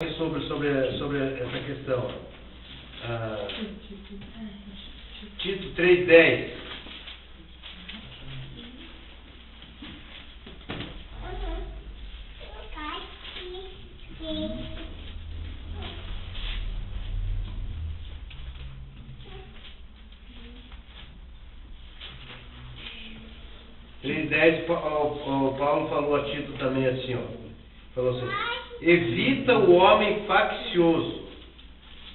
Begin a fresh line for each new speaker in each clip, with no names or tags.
sobre essa questão. Tito 3:10. O Paulo falou a Tito também assim, falou assim: evita o homem faccioso,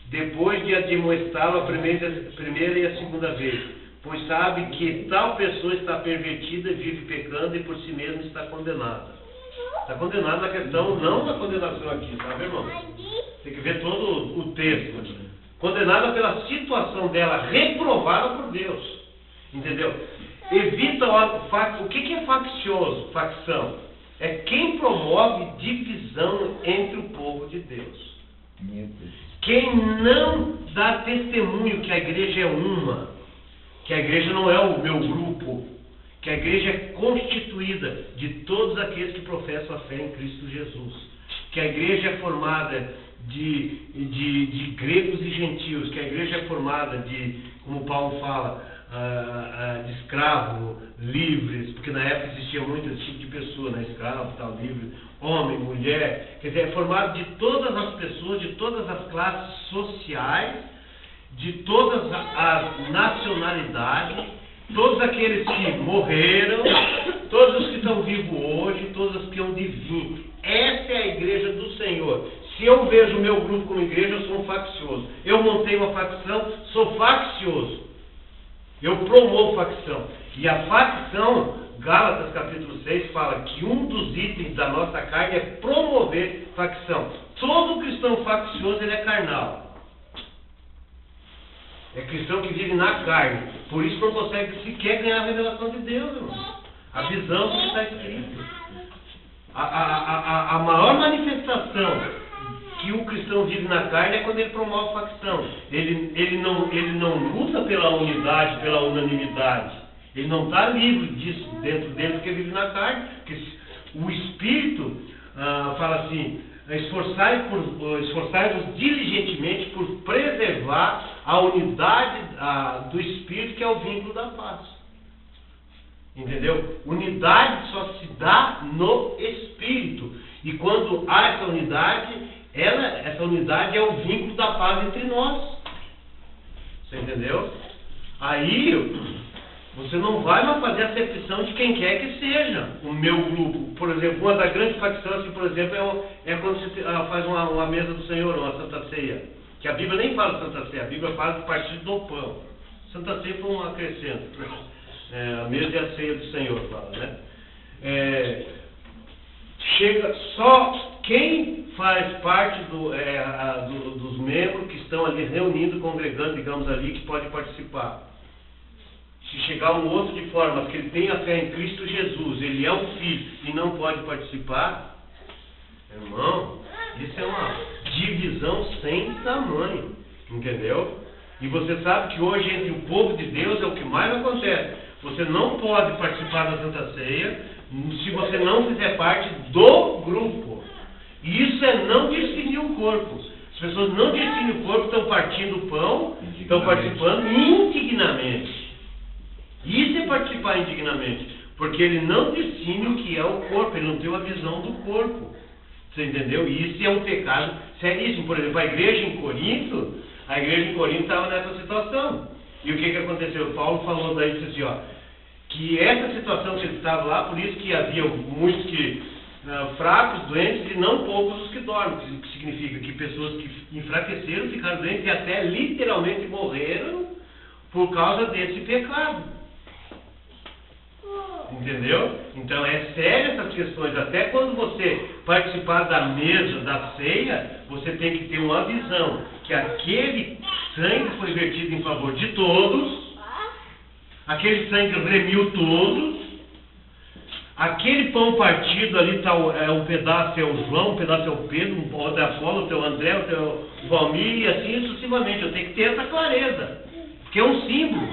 depois de admoestá-lo a primeira e a segunda vez, pois sabe que tal pessoa está pervertida, vive pecando e por si mesma está condenada. Está condenada na questão, não na condenação aqui, tá, meu irmão? Tem que ver todo o texto. Condenada pela situação dela, reprovada por Deus. Entendeu? Evita o que é faccioso? Facção. É quem promove divisão entre o povo de Deus. Quem não dá testemunho que a igreja é uma, que a igreja não é o meu grupo, que a igreja é constituída de todos aqueles que professam a fé em Cristo Jesus, que a igreja é formada de gregos e gentios, que a igreja é formada de, como Paulo fala, de escravo, livres, porque na época existia muito esse tipo de pessoa, né? Escravo, tal, livre, homem, mulher, quer dizer, é formado de todas as pessoas, de todas as classes sociais, de todas as nacionalidades, todos aqueles que morreram, todos os que estão vivos hoje, todos os que hão de vir. Essa é a igreja do Senhor. Se eu vejo o meu grupo como igreja, eu sou um faccioso. Eu montei uma facção, sou faccioso. Eu promovo facção. E a facção, Gálatas capítulo 6, fala que um dos itens da nossa carne é promover facção. Todo cristão faccioso, ele é carnal. É cristão que vive na carne. Por isso não consegue sequer ganhar a revelação de Deus, irmão. A visão do que está escrito. A maior manifestação que o cristão vive na carne é quando ele promove facção. Ele não luta pela unidade, pela unanimidade. Ele não está livre disso dentro dele porque vive na carne. Porque o Espírito fala assim: esforçai-vos diligentemente por preservar a unidade do Espírito, que é o vínculo da paz. Entendeu? Unidade só se dá no Espírito. E quando há essa unidade, essa unidade é o vínculo da paz entre nós. Você entendeu? Aí você não vai mais fazer acepção de quem quer que seja o meu grupo. Por exemplo, uma das grandes facções, por exemplo, é quando você faz uma mesa do Senhor, uma Santa Ceia. Que a Bíblia nem fala de Santa Ceia, a Bíblia fala do partido do pão. Santa Ceia foi um acrescento. A mesa e a ceia do Senhor, fala, né? Chega só quem faz parte dos membros que estão ali reunindo, congregando, digamos ali, que pode participar. Se chegar um outro de forma que ele tem a fé em Cristo Jesus, ele é um filho e não pode participar, irmão, isso é uma divisão sem tamanho, entendeu? E você sabe que hoje entre o povo de Deus é o que mais acontece. Você não pode participar da Santa Ceia se você não fizer parte do grupo. E isso é não discernir o corpo. As pessoas não discernem o corpo, estão partindo o pão, estão participando indignamente. Isso é participar indignamente, porque ele não discerne o que é o corpo, ele não tem uma visão do corpo. Você entendeu? E isso é um pecado seríssimo. Por exemplo, a igreja em Corinto estava nessa situação. E o que aconteceu? Paulo falou daí, disse assim, que essa situação que ele estava lá, por isso que havia muitos fracos, doentes, e não poucos os que dormem. Que significa que pessoas que enfraqueceram, ficaram doentes e até literalmente morreram por causa desse pecado. Entendeu? Então é sério essas questões. Até quando você participar da mesa, da ceia, você tem que ter uma visão que aquele sangue foi vertido em favor de todos, aquele sangue remiu todos, aquele pão partido ali está um pedaço é o João, um pedaço é o Pedro, um outro é Apolo, outro é o André, outro é o Valmir, e assim sucessivamente. Eu tenho que ter essa clareza, porque é um símbolo,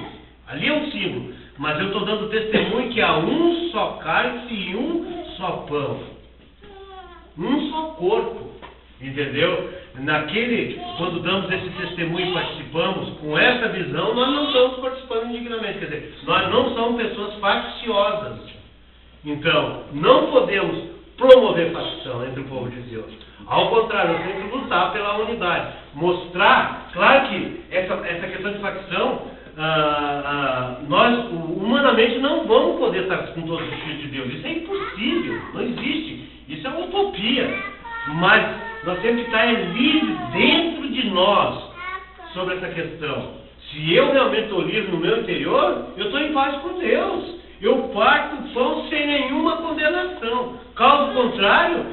ali é um símbolo. Mas eu estou dando testemunho que há um só cálice e um só pão. Um só corpo. Entendeu? Quando damos esse testemunho e participamos, com essa visão, nós não estamos participando indignamente. Quer dizer, nós não somos pessoas facciosas. Então, não podemos promover facção entre o povo de Deus. Ao contrário, nós temos que lutar pela unidade. Mostrar, claro que essa questão de facção, nós humanamente não vamos poder estar com todos os filhos de Deus. Isso é impossível, não existe. Isso é uma utopia. Mas nós temos que estar livres dentro de nós sobre essa questão. Se eu realmente estou livre no meu interior, eu estou em paz com Deus. Eu parto o pão sem nenhuma condenação. Caso contrário,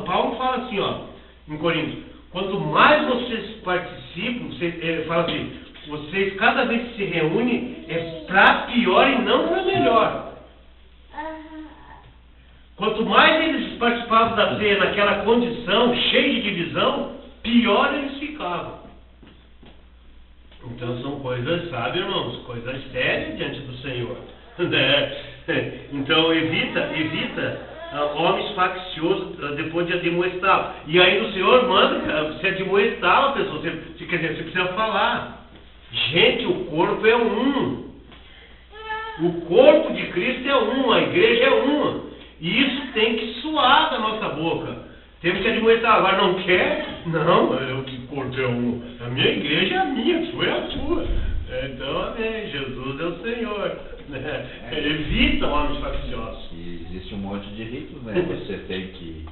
Paulo fala assim, ó, em Coríntios, quanto mais vocês participam, ele fala assim, vocês cada vez que se reúnem é para pior e não para melhor. Quanto mais eles participavam da ceia naquela condição, cheia de divisão, pior eles ficavam. Então são coisas, sabe, irmãos, coisas sérias diante do Senhor. Então evita homens facciosos depois de admoestá-lo. E aí o Senhor manda se admoestar a pessoa. Você precisa falar. Gente, o corpo é um. O corpo de Cristo é um, a igreja é uma. E isso tem que suar da nossa boca. Temos que admoestar. Agora não quer? Não, o corpo é um. A minha igreja é a minha, a sua é a sua. Então, amém. Jesus é o Senhor. Evita homens facciosos.
E existe um monte de ritos, né? Você tem que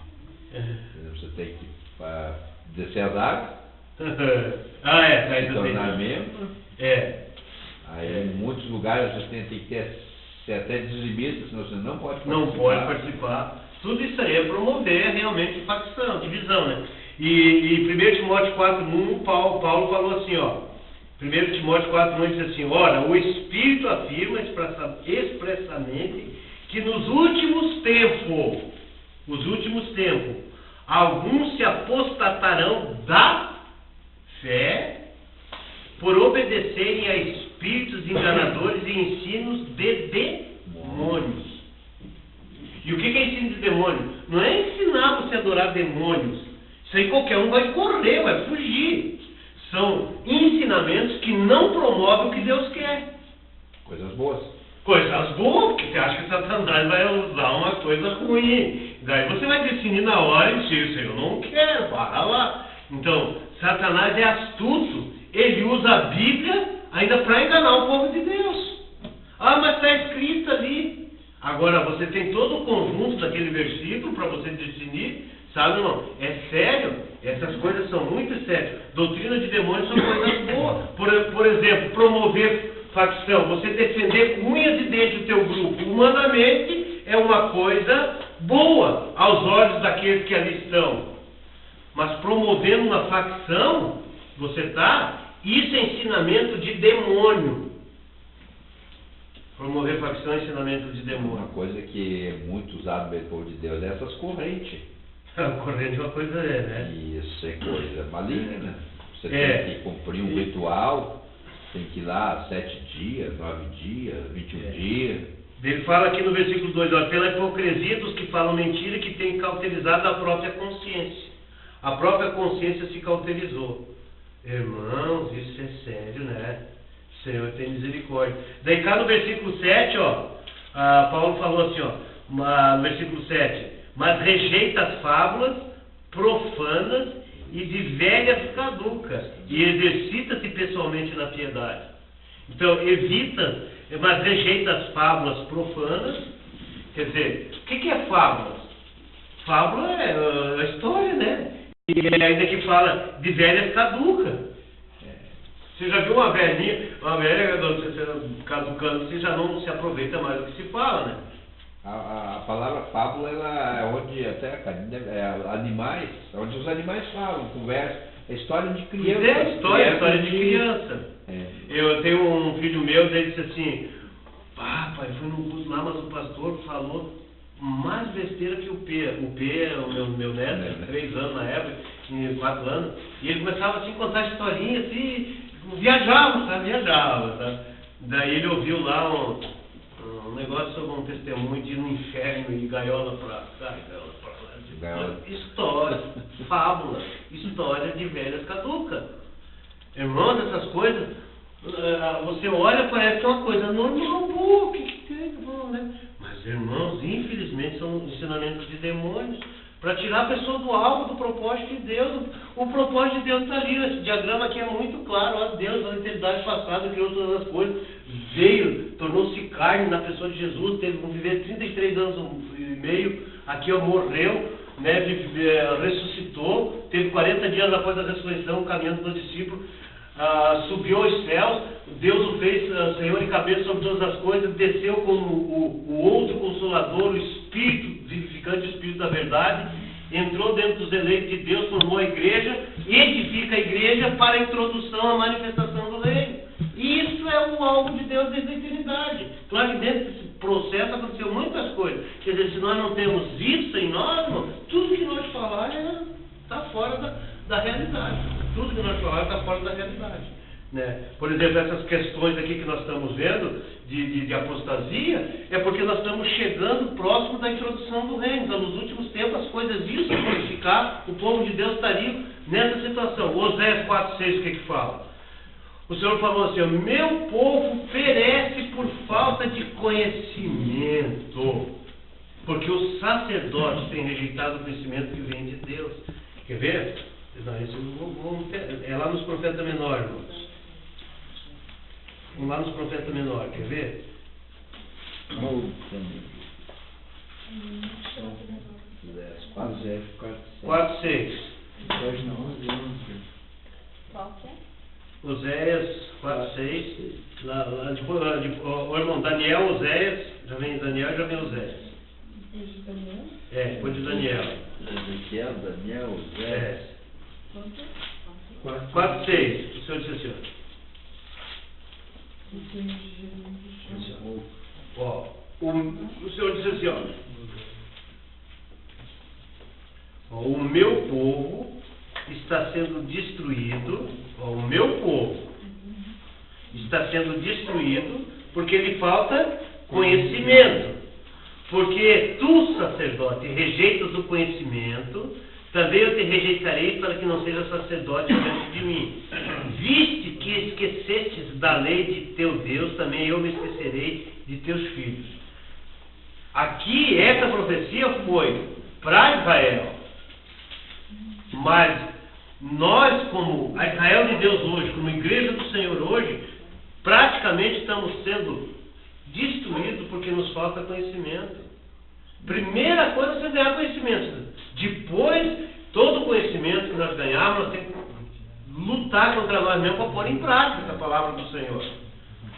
descer as águas. Se tornar membro. Aí em muitos lugares você tem que ser até dizimista, senão você não pode participar.
Não pode participar. Tudo isso aí é promover realmente facção, divisão, né? E 1 Timóteo 4:1, Paulo falou assim, ó. 1 Timóteo 4:1 diz assim, ora, o Espírito afirma expressamente que nos últimos tempos, alguns se apostatarão da fé por obedecerem a espíritos enganadores e ensinos de demônios. E o que é ensino de demônios? Não é ensinar você a adorar demônios. Isso aí qualquer um vai correr, vai fugir. São ensinamentos que não promovem o que Deus quer.
Coisas boas.
Coisas boas, porque você acha que Satanás vai usar uma coisa ruim. Daí você vai decidir na hora e dizer, isso eu não quero, para lá. Então, Satanás é astuto. Ele usa a Bíblia ainda para enganar o povo de Deus. Ah, mas está escrito ali. Agora, você tem todo o conjunto daquele versículo para você discernir. Sabe, irmão? É sério. Essas coisas são muito sérias. Doutrina de demônios são coisas boas. Por exemplo, promover facção. Você defender com unhas e dentes o teu grupo humanamente é uma coisa boa aos olhos daqueles que ali estão. Mas promovendo uma facção, você está... Isso é ensinamento de demônio. Promover facção é ensinamento de demônio.
Uma coisa que é muito usada pelo povo de Deus é essas correntes.
A corrente é uma coisa, né?
Isso é coisa maligna. Você tem que cumprir um ritual, tem que ir lá 7 dias, 9 dias, 21 dias.
Ele fala aqui no versículo 2, ó, pela hipocrisia dos que falam mentira que tem cauterizado a própria consciência. A própria consciência se cauterizou. Irmãos, isso é sério, né? O Senhor tem misericórdia. Daí cá no versículo 7, ó, Paulo falou assim, ó, no versículo 7, mas rejeita as fábulas profanas e de velhas caducas, e exercita-se pessoalmente na piedade. Então, evita, mas rejeita as fábulas profanas. Quer dizer, o que é fábulas? Fábula é a história, né? E ainda que fala de velhas caducas. Você já viu uma velha caducando, você já não se aproveita mais do que se fala, né?
A palavra fábula, ela é onde até animais, onde os animais falam, conversam. É história de criança.
É história de criança. Eu tenho um filho meu, ele disse assim, pai, foi no culto lá, mas o pastor falou mais besteira que o P. O P é o meu neto, de 3 anos na época, 4 anos, e ele começava assim, a contar historinha assim, viajava, sabe? Daí ele ouviu lá um negócio sobre um testemunho de ir no inferno e gaiola pra cá, gaiola pra lá. História, fábula, história de velhas caducas. Irmãos, essas coisas, você olha, parece que é uma coisa normal, pô, o que tem, irmão, né? Mas, irmãos, infelizmente são ensinamentos de demônios para tirar a pessoa do alvo, do propósito de Deus. O propósito de Deus está ali, esse diagrama aqui é muito claro. Ó, Deus, na eternidade passada, criou todas as coisas, veio, tornou-se carne na pessoa de Jesus, teve que viver 33 anos e meio, aqui morreu, né, ressuscitou, teve 40 dias após a ressurreição, caminhando com os discípulos, subiu aos céus, Deus o fez Senhor e cabeça sobre todas as coisas, desceu como o outro Consolador, o Espírito vivificante, o Espírito da verdade, entrou dentro dos eleitos de Deus, formou a igreja, edifica a igreja para a introdução à manifestação do reino. E isso é o alvo de Deus desde a eternidade. Claro que dentro desse processo aconteceu muitas coisas. Quer dizer, se nós não temos isso em nós, irmão, tudo que nós falar está fora da realidade. Tudo que nós falar está fora da realidade. Né? Por exemplo, essas questões aqui que nós estamos vendo de apostasia, é porque nós estamos chegando próximo da introdução do reino. Então, nos últimos tempos, as coisas iam se modificar, o povo de Deus estaria nessa situação. Oséias 4,6, o que fala? O Senhor falou assim: meu povo perece por falta de conhecimento, porque os sacerdotes têm rejeitado o conhecimento que vem de Deus. Quer ver? Não, isso é lá nos profetas menores, irmãos. Vamos lá nos profetas menores, quer ver? 4,6.
Qual que é?
Oséias 4,6. O irmão, Daniel, Oséias. Já vem Daniel, já vem Oséias. Depois de Daniel.
Ezequiel, Daniel, Oséias.
4,6. O Senhor disse assim: o Senhor disse assim: o meu povo está sendo destruído. O meu povo está sendo destruído porque lhe falta conhecimento. Porque tu, sacerdote, rejeitas o conhecimento, também eu te rejeitarei para que não seja sacerdote diante de mim. Viste que esquecestes da lei de teu Deus, também eu me esquecerei de teus filhos. Aqui, essa profecia foi para Israel. Mas nós, como a Israel de Deus hoje, como igreja do Senhor hoje, praticamente estamos sendo destruídos porque nos falta conhecimento. Primeira coisa é você ganhar conhecimento. Depois, todo o conhecimento que nós ganharmos, nós temos que lutar contra nós mesmos para pôr em prática essa palavra do Senhor.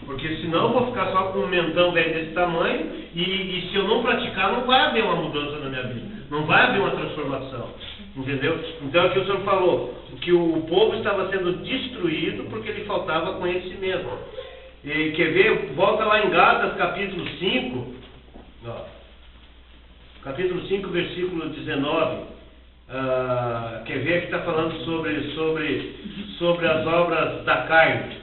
Porque senão eu vou ficar só com um mentão velho desse tamanho e se eu não praticar, não vai haver uma mudança na minha vida. Não vai haver uma transformação. Entendeu? Então aqui o Senhor falou que o povo estava sendo destruído porque lhe faltava conhecimento. E quer ver? Volta lá em Gálatas capítulo 5. Capítulo 5, versículo 19. Quer ver? Que está falando sobre as obras da carne.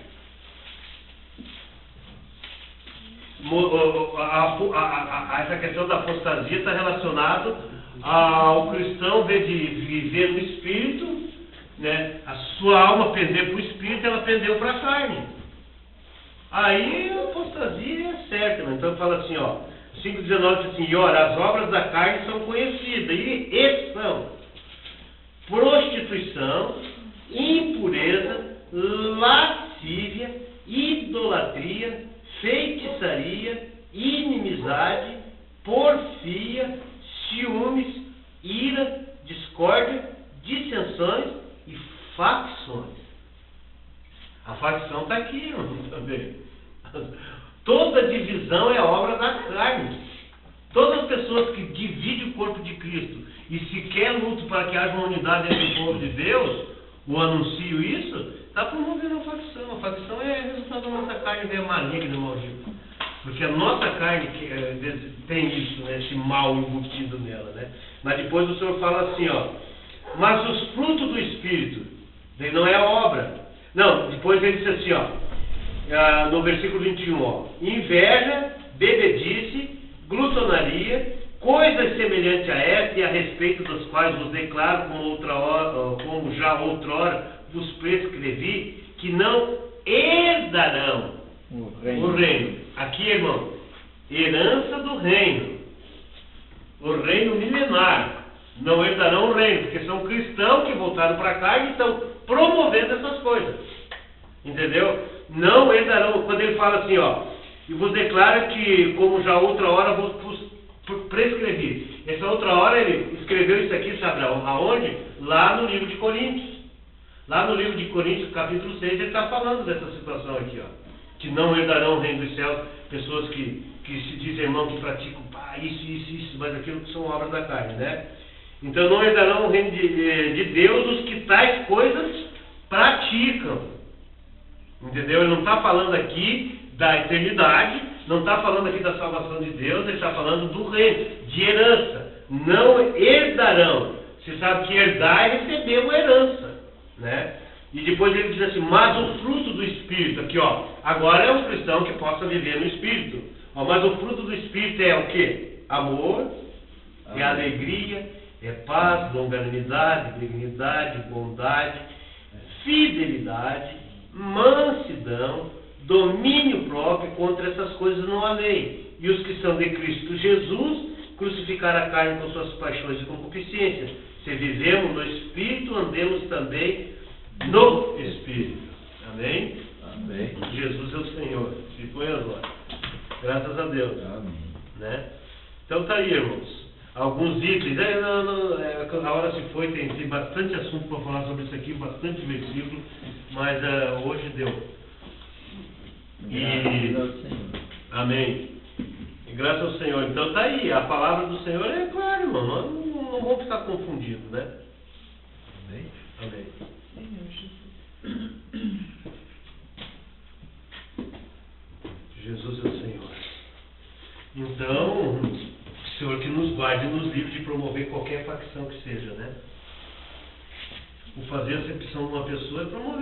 Essa questão da apostasia está relacionada ao cristão viver no espírito, né? A sua alma pender para o espírito, ela pendeu para a carne. Aí a apostasia é certa, né? Então fala assim, 5,19 diz assim: ora, as obras da carne são conhecidas e são prostituição, impureza, lascívia, idolatria, feitiçaria, inimizade, porfia, ciúmes, ira, discórdia, dissensões e facções. A facção está aqui, irmão, também. Toda divisão é obra da carne. Todas as pessoas que dividem o corpo de Cristo e sequer lutam para que haja uma unidade entre o povo de Deus, ou anunciam isso, está promovendo a facção. A facção é resultado da nossa carne ver maligna, maldita. Porque a nossa carne tem isso, né, esse mal embutido nela, né? Mas depois o Senhor fala assim, mas os frutos do Espírito, daí não é a obra. Não, depois ele diz assim, no versículo 21, inveja, bebedice, glutonaria, Coisas semelhantes a esta e a respeito das quais vos declaro como já outrora vos prescrevi, que não herdarão o reino. Aqui, irmão, herança do reino. O reino milenar. Não herdarão o reino, porque são cristãos que voltaram para cá e estão promovendo essas coisas. Entendeu? Não herdarão. Quando ele fala assim, ó, e vos declaro que, como já outra hora vos prescrevi. Essa outra hora ele escreveu isso aqui, sabe aonde? Lá no livro de Coríntios. Lá no livro de Coríntios, capítulo 6, ele está falando dessa situação aqui, ó. Que não herdarão o reino dos céus, pessoas que se dizem irmão, que praticam isso, mas aquilo que são obras da carne, né? Então não herdarão o reino de Deus os que tais coisas praticam. Entendeu? Ele não está falando aqui da eternidade, não está falando aqui da salvação de Deus, ele está falando do reino, de herança. Não herdarão. Você sabe que herdar é receber uma herança, né? E depois ele diz assim, mas o fruto do Espírito, aqui ó, agora é um cristão que possa viver no Espírito. Ó, mas o fruto do Espírito é o quê? Amor, é alegria, é paz, longanimidade, benignidade, bondade, fidelidade, mansidão, domínio próprio. Contra essas coisas não há lei. E os que são de Cristo Jesus crucificaram a carne com suas paixões e concupiscências. Se vivemos no Espírito, andemos também no Espírito. Amém?
Amém.
Jesus é o Senhor. Se foi agora. Graças a Deus.
Amém.
Né? Então tá aí, irmãos. Alguns itens. A hora se foi, tem bastante assunto para falar sobre isso aqui, bastante versículo, mas hoje deu.
Graças ao Senhor.
Amém. E graças ao Senhor. Então tá aí, a palavra do Senhor é clara, irmão. Não vamos ficar confundidos, né?
Amém.
Amém. Jesus é o Senhor. Então, o Senhor que nos guarde e nos livre de promover qualquer facção que seja, né? O fazer acepção de uma pessoa é promover.